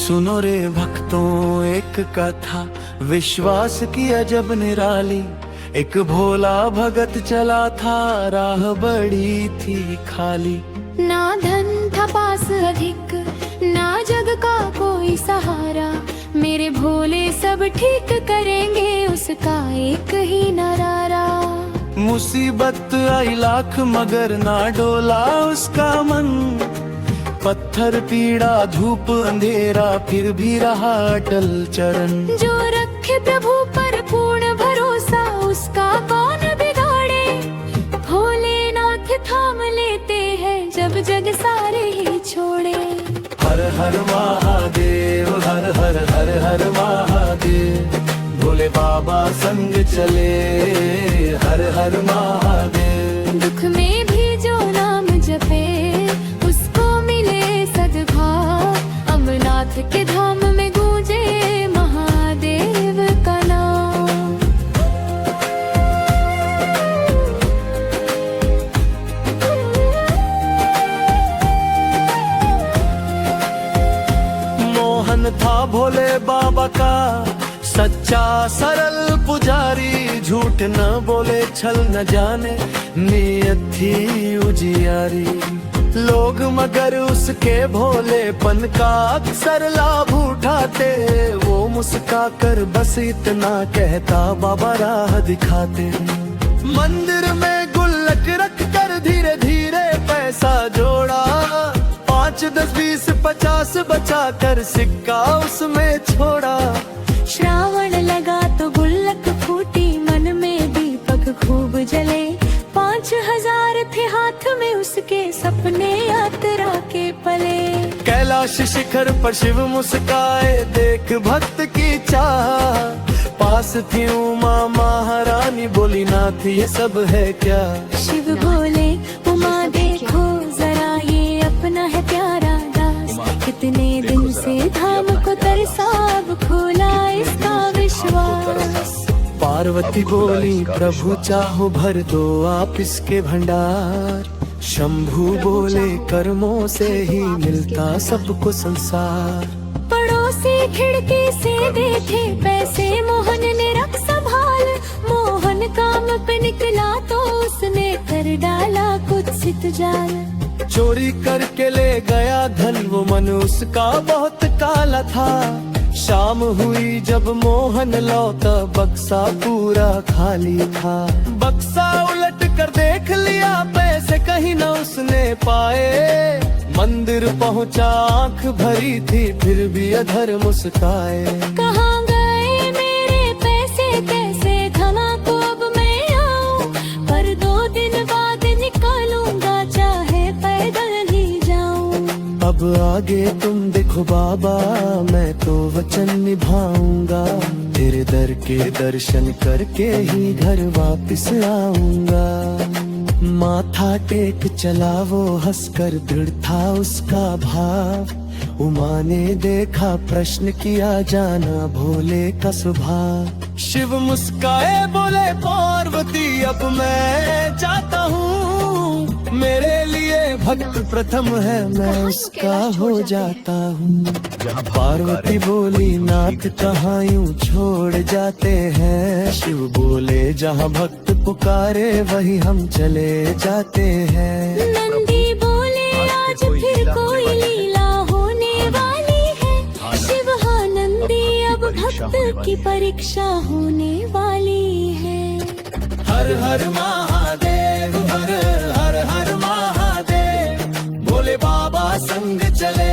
सुनो रे भक्तों एक कथा, विश्वास की अजब निराली। एक भोला भगत चला था, राह बड़ी थी खाली। ना धन था पास अधिक, ना जग का कोई सहारा। मेरे भोले सब ठीक करेंगे, उसका एक ही नरारा। मुसीबत आई लाख मगर ना डोला उसका मन। पत्थर पीड़ा धूप अंधेरा फिर भी रहा अटल चरण। जो रखे प्रभु पर पूर्ण भरोसा, उसका कौन बिगाड़े। भोलेनाथ थाम लेते हैं जब जग सारे ही छोड़े। हर हर महादेव, हर हर हर हर महादेव। भोले बाबा संग चले, हर हर महादेव। दुख में भी जो नाम जपे, उसको मिले सद्भाव। अमरनाथ के धाम में गूंजे महादेव का नाम। मोहन था भोले बाबा का सच्चा सरल पुजारी। झूठ न बोले छल न जाने, नीयत थी उजियारी। लोग मगर उसके भोलेपन का अक्सर लाभ उठाते। वो मुस्का कर बस इतना कहता, बाबा राह दिखाते। मंदिर में गुल्लक रख कर धीरे धीरे पैसा जोड़ा। 5, 10, 20, 50 बचा कर सिक्का उसमें छोड़ा। श्रावण लगा तो गुल्लक फूटी, मन में दीपक खूब जले। 5000 थे हाथ में उसके, सपने यात्रा के पले। कैलाश शिखर पर शिव मुस्काए, देख भक्त की चाह। पास थी उमा महारानी, बोली नाथ ये सब है क्या। शिव बोले उमा देखो जरा, ये अपना है प्यारा दास। कितने दिन से धाम को तरसा, अब खोला इसका विश्वास। पार्वती बोली प्रभु चाहो भर दो आप इसके भंडार। शंभू बोले कर्मों से ही मिलता सबको संसार। पड़ोसी खिड़की से देखे पैसे, मोहन ने रख संभाल। मोहन काम पे निकला तो उसने कर डाला कुत्सित जाल। चोरी करके ले गया धन, वो मन उसका बहुत काला था। शाम हुई जब मोहन लौटा, बक्सा पूरा खाली था। बक्सा उलट कर देख लिया, पैसे कहीं न उसने पाए। मंदिर पहुंचा आंख भरी थी, फिर भी अधर मुस्काए। कहाँ गए मेरे पैसे, कैसे थाना को अब मैं आऊं। पर 2 दिन बाद निकालूंगा, चाहे पैदल ही जाऊं। अब आगे तुम देखो बाबा, मैं तो वचन निभाऊंगा। तेरे दर के दर्शन करके ही घर वापस आऊंगा। माथा टेक चला वो हंसकर, दृढ़ था उसका भाव। उमा ने देखा प्रश्न किया, जाना भोले का स्वभाव। शिव मुस्काए बोले पार्वती अब मैं जाता हूँ। मेरे लिए भक्त प्रथम है, मैं उसका हो जाता हूँ। पार्वती बोली नाथ कहाँ यूं छोड़ जाते हैं। शिव बोले जहाँ भक्त पुकारे वही हम चले जाते हैं। नंदी बोले आज फिर कोई लीला होने वाली है। शिव हाँ नंदी, अब भक्त की परीक्षा होने वाली है। हर हर महादेव, हर हर हर महादेव। भोले बाबा संग चले,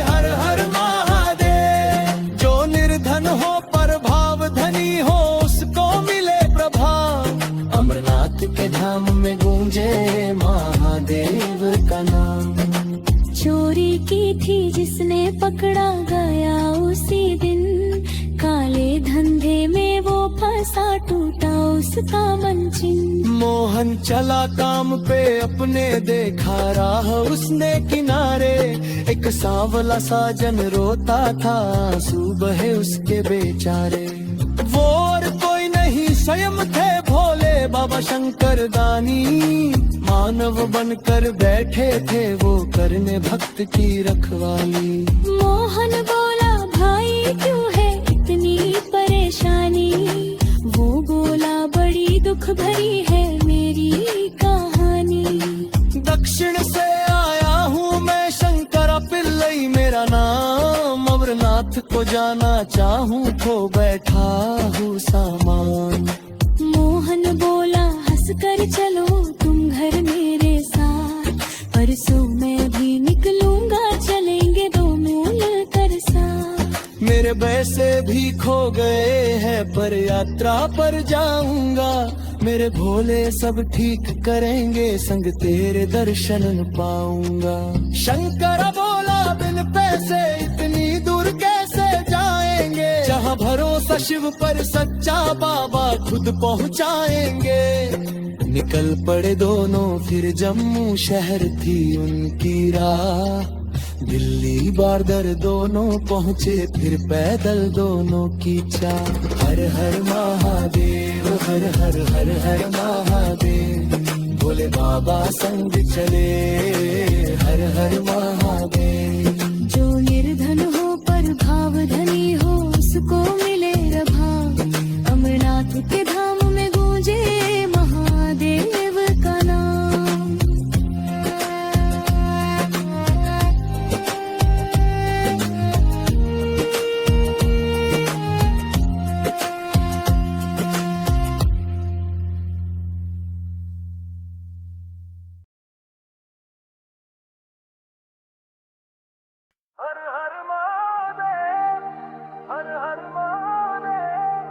हर हर महादेव। जो निर्धन हो पर भाव धनी हो, उसको मिले प्रभाव। अमरनाथ के धाम में गूंजे महादेव का नाम। चोरी की थी जिसने पकड़ा गया उसी दिन। काले धंधे में वो फंसा, टूटा उसका मन चिन्ह। मोहन चला काम पे अपने, देखा राह उसने किनारे। एक सांवला साजन रोता था, आंसू बहे उसके बेचारे। वो और कोई नहीं स्वयं थे भोले बाबा शंकर दानी, मानव बनकर बैठे थे वो करने भक्त की रखवाली। मोहन बोला भाई क्यों है इतनी परेशानी, वो बोला बड़ी दुख भरी है मेरी कहानी। दक्षिण से आया हूँ मैं शंकरा पिल्लई मेरा नाम, अमरनाथ को जाना चाहूँ तो बैठा हूँ सामान। मोहन बोला हंस कर चलो तुम घर मेरे साथ, परसों मैं भी निकलूंगा चलेंगे दो मिल कर साथ। मेरे पैसे भी खो गए हैं पर यात्रा पर जाऊंगा, मेरे भोले सब ठीक करेंगे संग तेरे दर्शन पाऊंगा। शंकर बोला बिन पैसे इतनी दूर कैसे जाएंगे, जहाँ भरोसा शिव पर सच्चा बाबा खुद पहुँचाएंगे। निकल पड़े दोनों फिर जम्मू शहर थी उनकी राह, दिल्ली बार्दर दोनों पहुँचे फिर पैदल दोनों की चाह। हर हर महादेव हर हर हर हर महादेव, भोले बाबा संग चले हर हर महादेव। जो निर्धन हो पर भाव धनी हो उसको मिले प्रभाव, अमरनाथ के धाम में गूंजे महादेव का नाम। हर हर महादेव हर हर महादेव,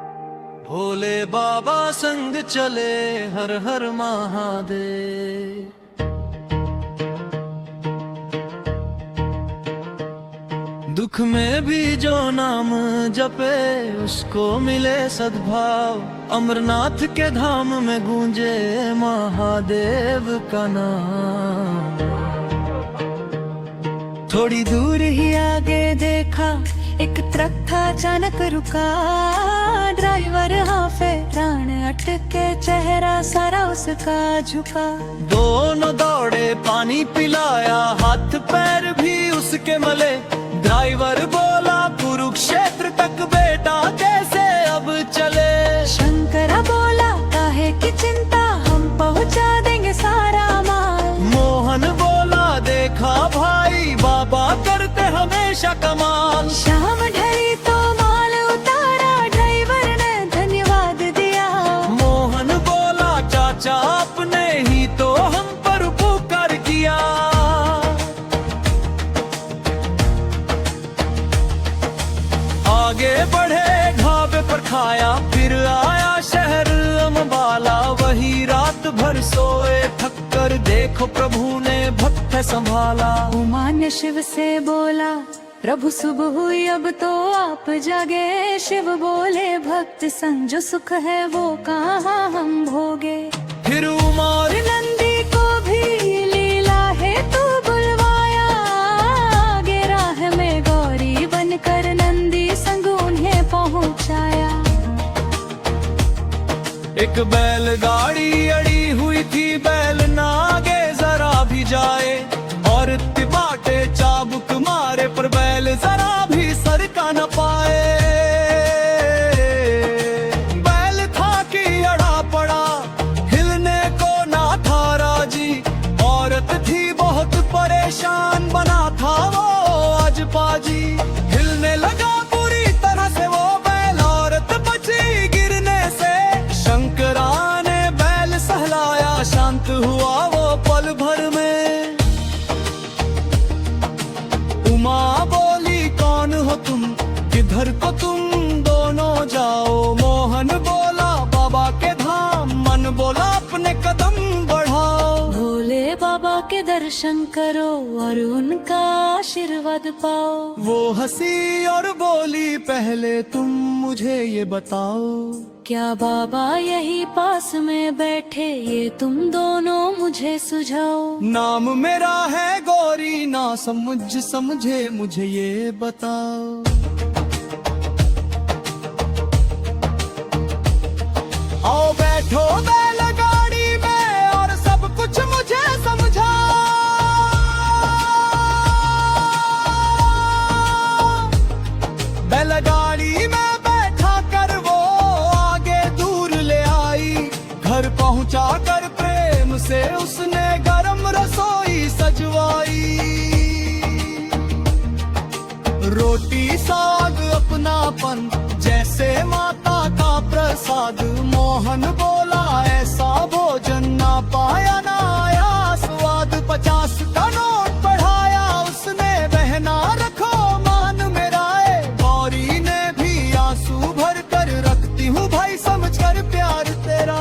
भोले बाबा संग चले हर हर महादेव। दुख में भी जो नाम जपे उसको मिले सद्भाव, अमरनाथ के धाम में गूंजे महादेव का नाम। थोड़ी दूर ही आगे देखा एक ट्रक था अचानक रुका, ड्राइवर हाफे प्राण अटके चेहरा सारा उसका झुका। दोनों दौड़े पानी पिलाया हाथ पैर भी उसके मले, ड्राइवर बोला कुरुक्षेत्र तक बेटा कैसे अब चले। शंकरा बोला काहे की चिंता हम पहुंचा देंगे सारा माल। मोहन बोला देखा भाई बाबा करते हमेशा कमाल। शाम ढली तो माल उतारा ड्राइवर ने धन्यवाद दिया। मोहन बोला चाचा आपने ही तो हम पर उपकार किया। आगे बढ़े ढाबे पर खाया फिर आया शहर अम्बाला, वही रात भर सोए थक कर देखो प्रभु ने भक्त संभाला। उमा ने शिव से बोला प्रभु सुबह हुई अब तो आप जागे। शिव बोले भक्त संग जो सुख है वो कहाँ हम भोगे। फिर उमा और नंदी को भी लीला है तू बुलवाया, आगे राह में गौरी बनकर नंदी संग उन्हें पहुँचाया। एक बैलगाड़ी अड़ी हुई थी, बैल ना आगे जरा भी जाए, और तिबाटे चाबुक मारे पर बैल जरा भी सरका न पाए। बैल था कि अड़ा पड़ा हिलने को ना था राजी, औरत थी बहुत परेशान बना था वो आज पाजी। हिलने लगा पूरी तरह से वो बैल, औरत बची गिरने से। शंकरा ने बैल सहलाया शांत हुआ वो पल भर में। उमा बोली कौन हो तुम किधर को तुम दोनों जाओ। मोहन बोला बाबा के धाम, मन बोला अपने कदम बढ़ाओ। भोले बाबा के दर्शन करो और उनका आशीर्वाद पाओ। वो हंसी और बोली पहले तुम मुझे ये बताओ, क्या बाबा यही पास में बैठे ये तुम दोनों मुझे सुझाओ। नाम मेरा है गौरी ना समझे मुझे ये बताओ। आओ बैठो बैल से उसने गरम रसोई सजवाई। रोटी साग अपनापन जैसे माता का प्रसाद। मोहन बोला ऐसा भोजन ना पाया ना आया स्वाद। 50 का नोट बढ़ाया उसने, बहना रखो मान मेरा है। गौरी ने भी आंसू भर कर, रखती हूँ भाई समझ कर प्यार तेरा।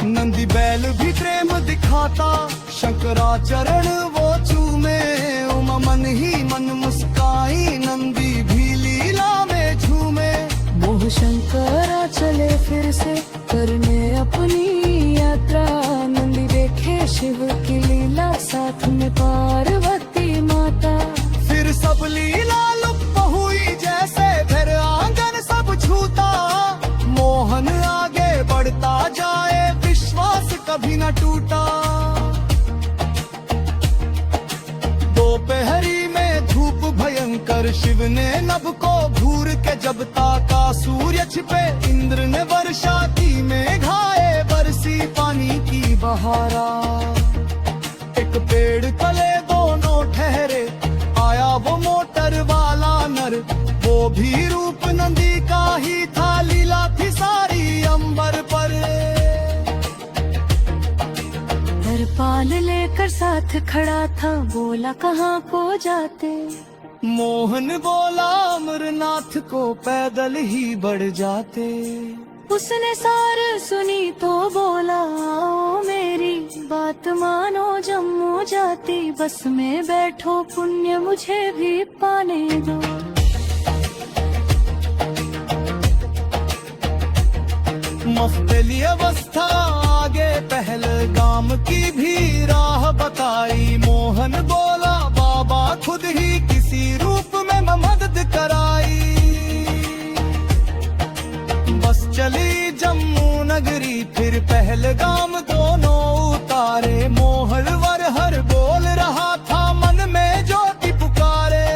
नंदी बैल भी प्रेम दिखाता, शंकराचरण वो चूमे। उमा मन ही मन मुस्काई, नंदी भी लीला में झूमे। मोह शंकरा चले फिर से करने अपनी यात्रा। नंदी देखे शिव की लीला, साथ में पार्वती माता। फिर सब लीला लुप्त हुई जैसे, फिर आंगन सब छूता। मोहन आगे बढ़ता जाए, विश्वास कभी न टूटा। दोपहरी में धूप भयंकर, शिव ने नभ को घूर के जब ताका। सूर्य छिपे, इंद्र ने वर्षा की मेघाए बरसी पानी की बहारा। एक पेड़ तले दोनों ठहरे, आया वो मोटर वाला नर। वो भी रूप नंदी का ही था, लीला थी सारी अंबर पर। पाल लेकर साथ खड़ा था, बोला कहाँ को जाते। मोहन बोला अमरनाथ को पैदल ही बढ़ जाते। उसने सार सुनी तो बोला आओ मेरी बात मानो, जम्मू जाती बस में बैठो, पुण्य मुझे भी पाने दो। मुफ्तली अवस्था आगे पहलगाम की भी राह बताई। मोहन बोला बाबा खुद ही किसी रूप में मदद कराई। बस चली जम्मू नगरी, फिर पहलगाम दोनों उतारे। मोहन वर हर बोल रहा था, मन में ज्योति पुकारे।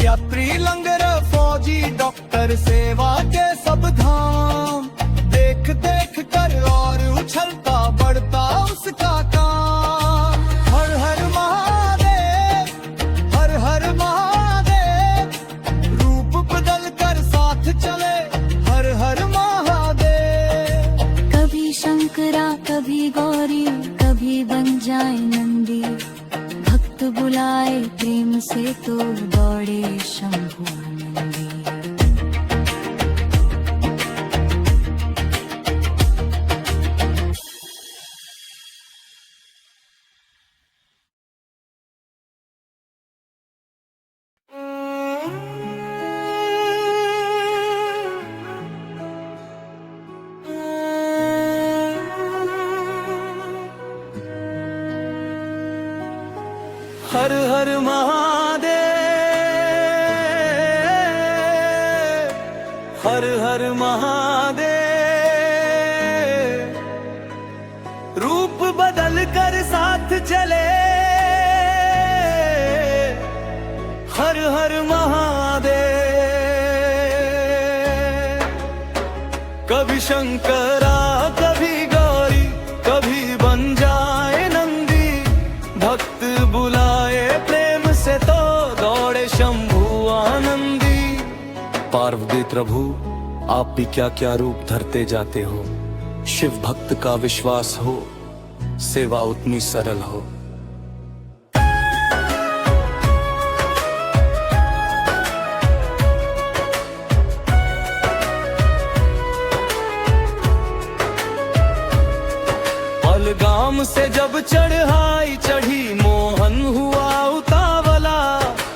यात्री लंगर फौजी डॉक्टर सेवा के सब धाम, देख देख कर और उछलता बढ़ता उसका काम। हर हर महादेव, हर हर महादेव, रूप बदल कर साथ चले, हर हर महादेव। कभी शंकरा कभी गौरी, कभी बन जाए नंदी। भक्त बुलाए प्रेम से तो दौड़े शंभु नंदी। हर हर महादेव, हर हर महादेव। रूप बदल कर साथ चले, हर हर महादेव। कभी शंकरा कभी गौरी, कभी बन जाए नंदी। भक्त बुलाए प्रेम से तो दौड़े शंभु आनंदी। पार्वती प्रभु आप भी क्या क्या रूप धरते जाते हो। शिव भक्त का विश्वास हो, सेवा उतनी सरल हो। पहलगाम से जब चढ़ाई चढ़ी, मोहन हुआ उतावला।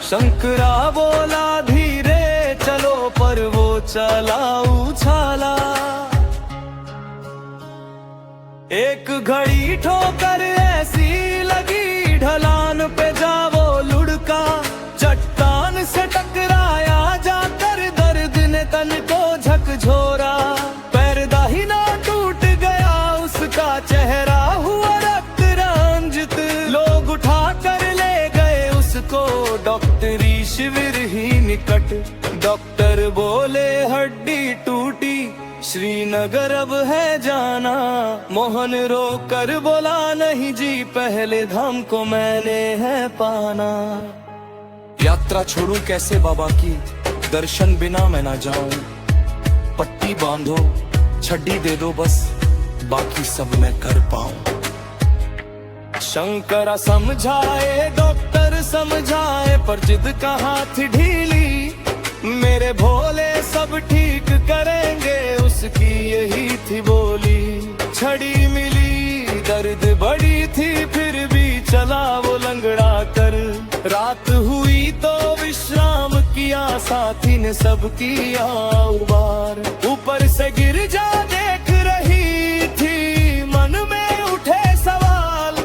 शंकरा बोला धीरे चलो, पर वो चला उछाला। एक घड़ी ठोकर ऐसी लगी, ढलान पे जा वो लुढ़का। चट्टान से टकराया जाकर, दर्द ने तन को झकझोरा। पैर दाहिना टूट गया उसका, चेहरा हुआ रक्त रंजित। लोग उठा कर ले गए उसको डॉक्टरी शिविर ही निकट। डॉक्टर बोले हड्डी टूटी, श्रीनगर अब है जाना, मोहन रो कर बोला नहीं जी, पहले धाम को मैंने है पाना। यात्रा छोड़ूं कैसे बाबा की, दर्शन बिना मैं ना जाऊं। पट्टी बांधो, छड्डी दे दो बस, बाकी सब मैं कर पाऊं। शंकरा समझाए, डॉक्टर समझाए, पर जिद का हाथ ढीली। मेरे भोले सब ठीक करेंगे, उसकी यही थी बोली। छड़ी मिली, दर्द बड़ी थी, फिर भी चला वो लंगड़ा कर। रात हुई तो विश्राम किया, साथी ने सब किया उबार। ऊपर से गिरजा देख रही थी, मन में उठे सवाल,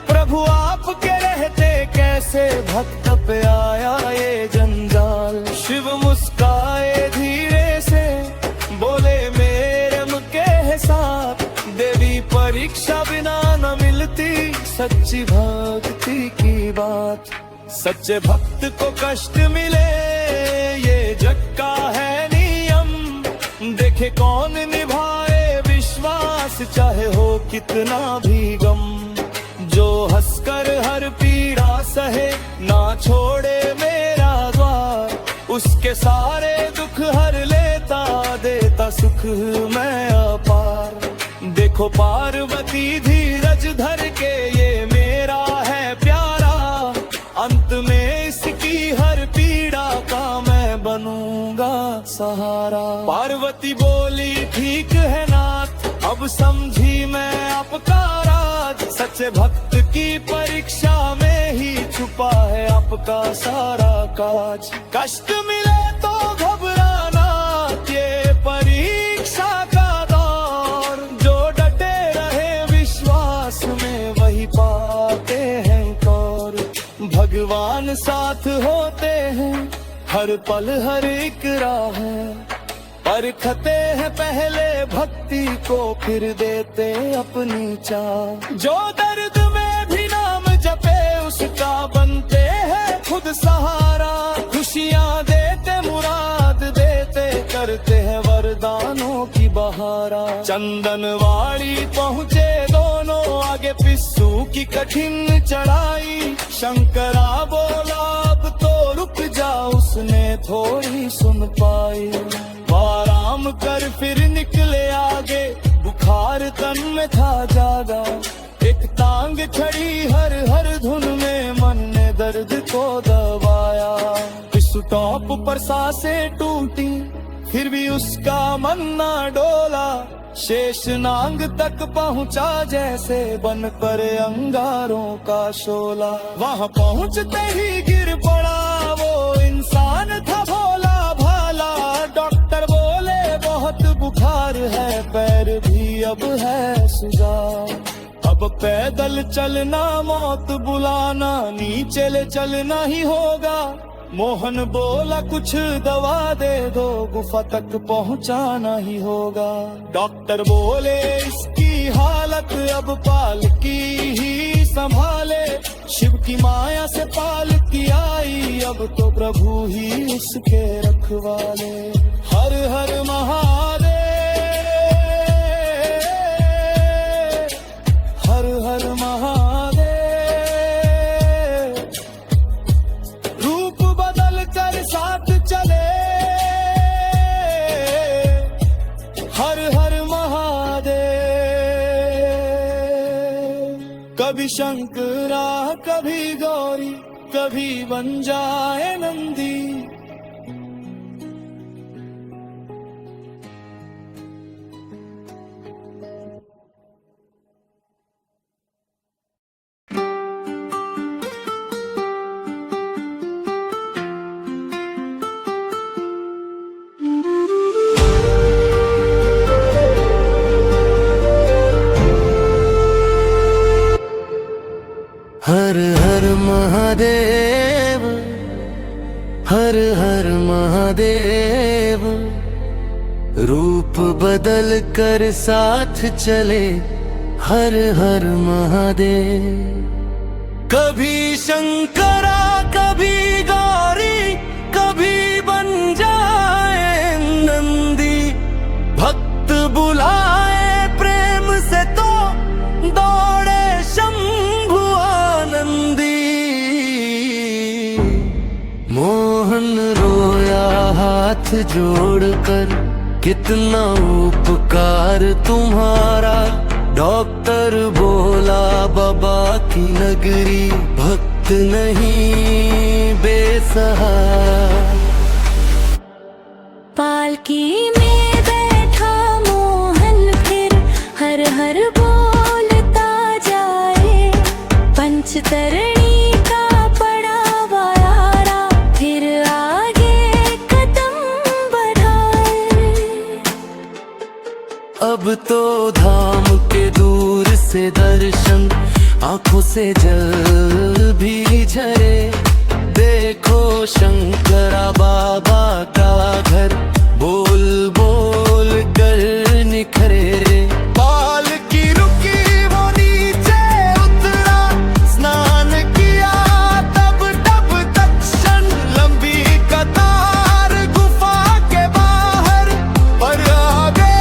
प्रभु आपके रहते कैसे भक्त पे आया ये जंजाल। शिव मुस्काए धीरे से, बोले मेरे के साथ, देवी परीक्षा बिना न मिलती, सच्ची भक्ति की बात। सच्चे भक्त को कष्ट मिले, ये जग का है नियम। देखे कौन निभाए विश्वास, चाहे हो कितना भी गम। जो हंसकर हर पीड़ा सहे, ना छोड़े मेरा द्वार। उसके सारे दुख हर लेता, देता सुख मैं अपार। देखो पार्वती धीरज धर के, ये मेरा है प्यारा। अंत में इसकी हर पीड़ा का मैं बनूंगा सहारा। पार्वती बोली ठीक है नाथ, अब समझी मैं आपका राज। सच्चे भक्त की परीक्षा में ही छुपा है आपका सारा काज। कष्ट मिले तो घबराना, ये परीक्षा का दौर। जो डटे रहे विश्वास में, वही पाते हैं कौर। भगवान साथ होते हैं, हर पल हर एक राह है। परखते हैं पहले भक्ति को, फिर देते अपनी चाह। जो दर्द में भी नाम जपे, उसका बनते हैं खुद सहारा। खुशियाँ देते, मुराद देते, करते हैं वरदानों की बहारा। चंदनवाड़ी पहुँचे दोनों, आगे पिस्सू की कठिन चढ़ाई। शंकरा बोला अब तो रुक जा, उसने थोड़ी सुन पाई। आराम कर फिर निकले आगे, बुखार तन में था ज्यादा। एक टांग छड़ी हर हर धुन में, मन ने दर्द को दबाया। इस टॉप पर सांसें टूटी, फिर भी उसका मन ना डोला। शेषनांग तक पहुंचा, जैसे बन कर अंगारों का शोला। वहां पहुंचते ही गिर पड़ा, वो इंसान था भोला भाला। डॉक्टर बोले बहुत बुखार है, पैर भी अब है सुजा। अब पैदल चलना मौत बुलाना, नीचे ले चलना ही होगा। मोहन बोला कुछ दवा दे दो, गुफा तक पहुंचाना ही होगा। डॉक्टर बोले इसकी हालत अब पाल की ही संभाले। शिव की माया से पाल की आई, अब तो प्रभु ही उसके रखवाले। हर हर महादेव, हर हर महादेव। रूप बदल कर साथ चले, हर हर महादेव। कभी शंकरा कभी गौरी, कभी बन जाए नंदी। हर हर महादेव, हर हर महादेव। रूप बदल कर साथ चले, हर हर महादेव। कभी शंकरा कभी गौरी, कभी बन जाए नंदी। भक्त हाथ जोड़कर, कितना उपकार तुम्हारा। डॉक्टर बोला बाबा की नगरी, भक्त नहीं बेसहारा। पालकी में बैठा मोहन फिर हर हर बोलता जाए। पंचतरणी का पड़ा वारा, फिर आगे कदम बढ़ाए। अब तो धाम के दूर से दर्शन, आंखों से जल भी झरे। देखो शंकरा बाबा का घर, बोल बोल कर निखरे रे। पालकी रुकी वो नीचे उतरा, स्नान किया तब तब तत्क्षण। लंबी कतार गुफा के बाहर, पर आगे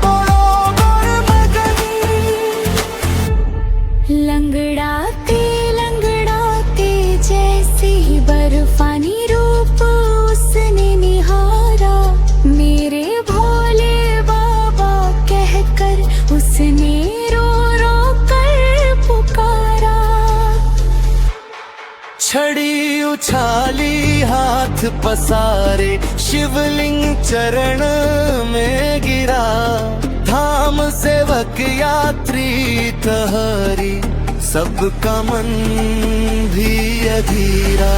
बड़ोबर मगनी। लंगड़ाते लंगड़ाते जैसे बर्फानी रूप उसने निहारा। मेरे भोले बाबा कहकर उसने रो रो कर पुकारा। छड़ी उछाली हाथ पसारे, शिवलिंग चरण में गिरा। धाम सेवक यात्री ठहरी, सबका मन भी अधीरा।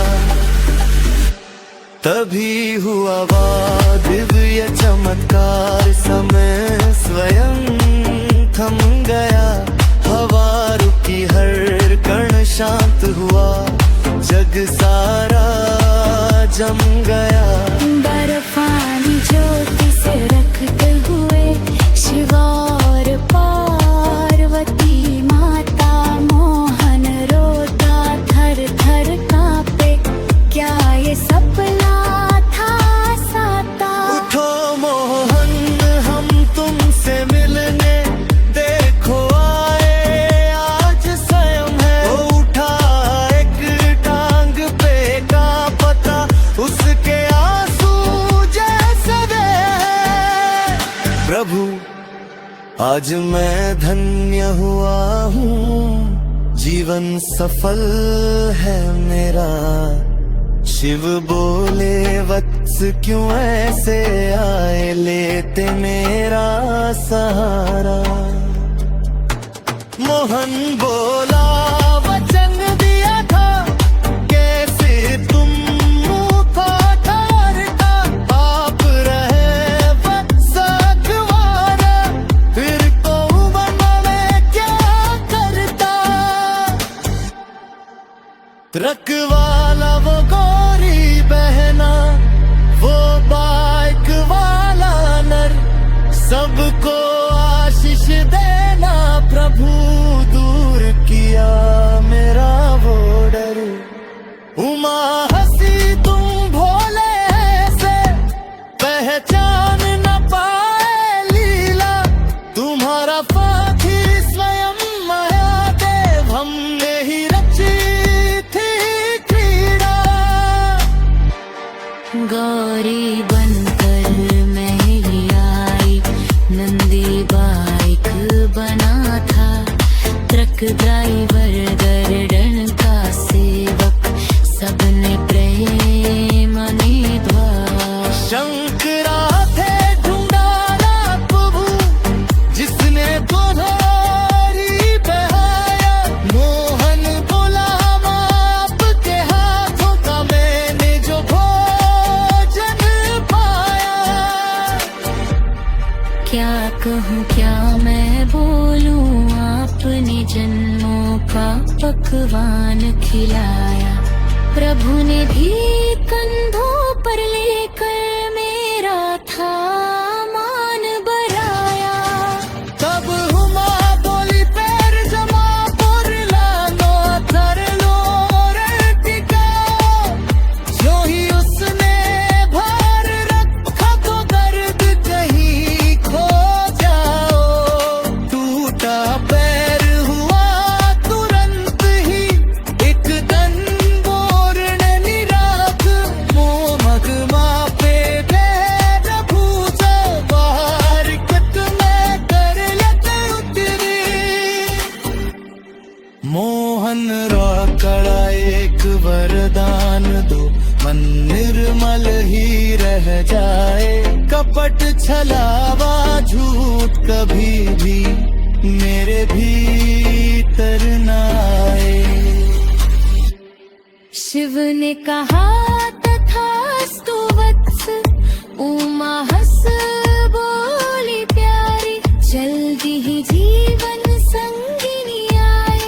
तभी हुआ वह दिव्य चमत्कार, समय स्वयं थम गया। हवा रुकी, हर कण शांत हुआ, जग सारा जम गया। बर्फानी ज्योति से रखते हुए शिव और पार्वती माता, मोहन रोता थर थर कांपे। क्या ये सपना था साता? उठो मोहन हम तुमसे मिलने, देखो आए आज स्वयं है। वो उठा एक टांग पे का पता, उसके आंसू जैसे वे। प्रभु आज मैं धन्य हुआ हूँ, जीवन सफल है मेरा। शिव बोले वत्स क्यों ऐसे आए, लेते मेरा सहारा। मोहन बोला वचन दिया था, कैसे तुम मुँह को ठारता। आप रहे वत्स अखबारा, फिर को मैं क्या करता। ट्रक वाला वो गोरी बहना, वो बाइक वाला नर, सबको आशीष देना प्रभु। दूर किया मेरा वो डर। उमा हंसी तुम भोले से, पहचान न पाए लीला। तुम्हारा साथी स्वयं महादेव, हमने ही रची थी क्रीड़ा। गौरी बनकर मैं ही आई, नंदी बाइक बना था। ट्रक ड्राइवर गर्दन का सेवक, सबने प्रेम निभा। शंकरा थे ढूंढाना प्रभु, जिसने तुम्हारी बहाया। मोहन बोला आपके हाथों का मैंने जो भोजन पाया। क्या कहूँ क्या मैं बोलूँ, आपने जन्मों का पकवान खिलाया। प्रभु ने भी कंधों पर लेकर मेरा था मान बढ़ाया। तब हुमा बोली पैर जमा पर लानो थर लो रे टिका। जो ही उसने भार रखा तो दर्द कहीं खो जाओ। टूटा पैर हुआ तुरंत ही, एक दन बोरण निराख। मोह मगमा पे निर्मल ही रह जाए, कपट छलावा झूठ कभी भी मेरे भीतर न आए। शिव ने कहा तथास्तु वत्स, उमा हंस बोली प्यारी, जल्दी ही जीवन संगिनी आए,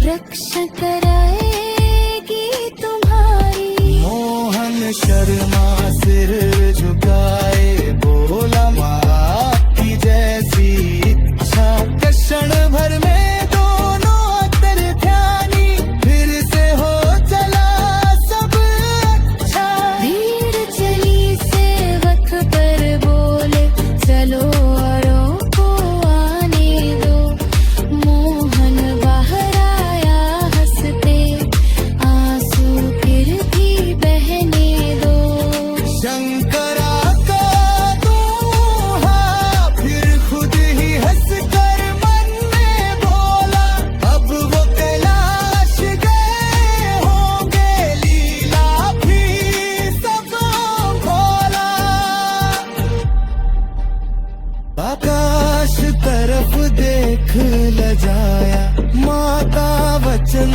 रक्षा कराएगी तुम्हारी। मोहन शर्मा सिर झुकाए बोला, माँ की जैसी इच्छा। क्षण भर में दोनों अंतर्ध्यानी, फिर से हो चला सब अच्छा। भीड़ चली सेवक पर बोले, चलो औरों को आने दो। मोहन बाहर आया हंसते, आंसू फिर भी बहने दो। शंकरा का दोहा फिर खुद ही हंसकर मन में बोला, अब वो कैलाश गए होंगे, लीला भी सब भोला। आकाश तरफ देख लजाया, माता वचन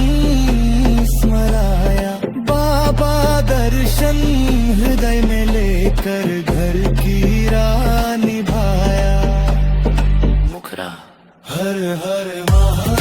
स्मराया, बाबा दर्शन हृदय में लेकर घर की राह निभाया। मुखरा हर हर महा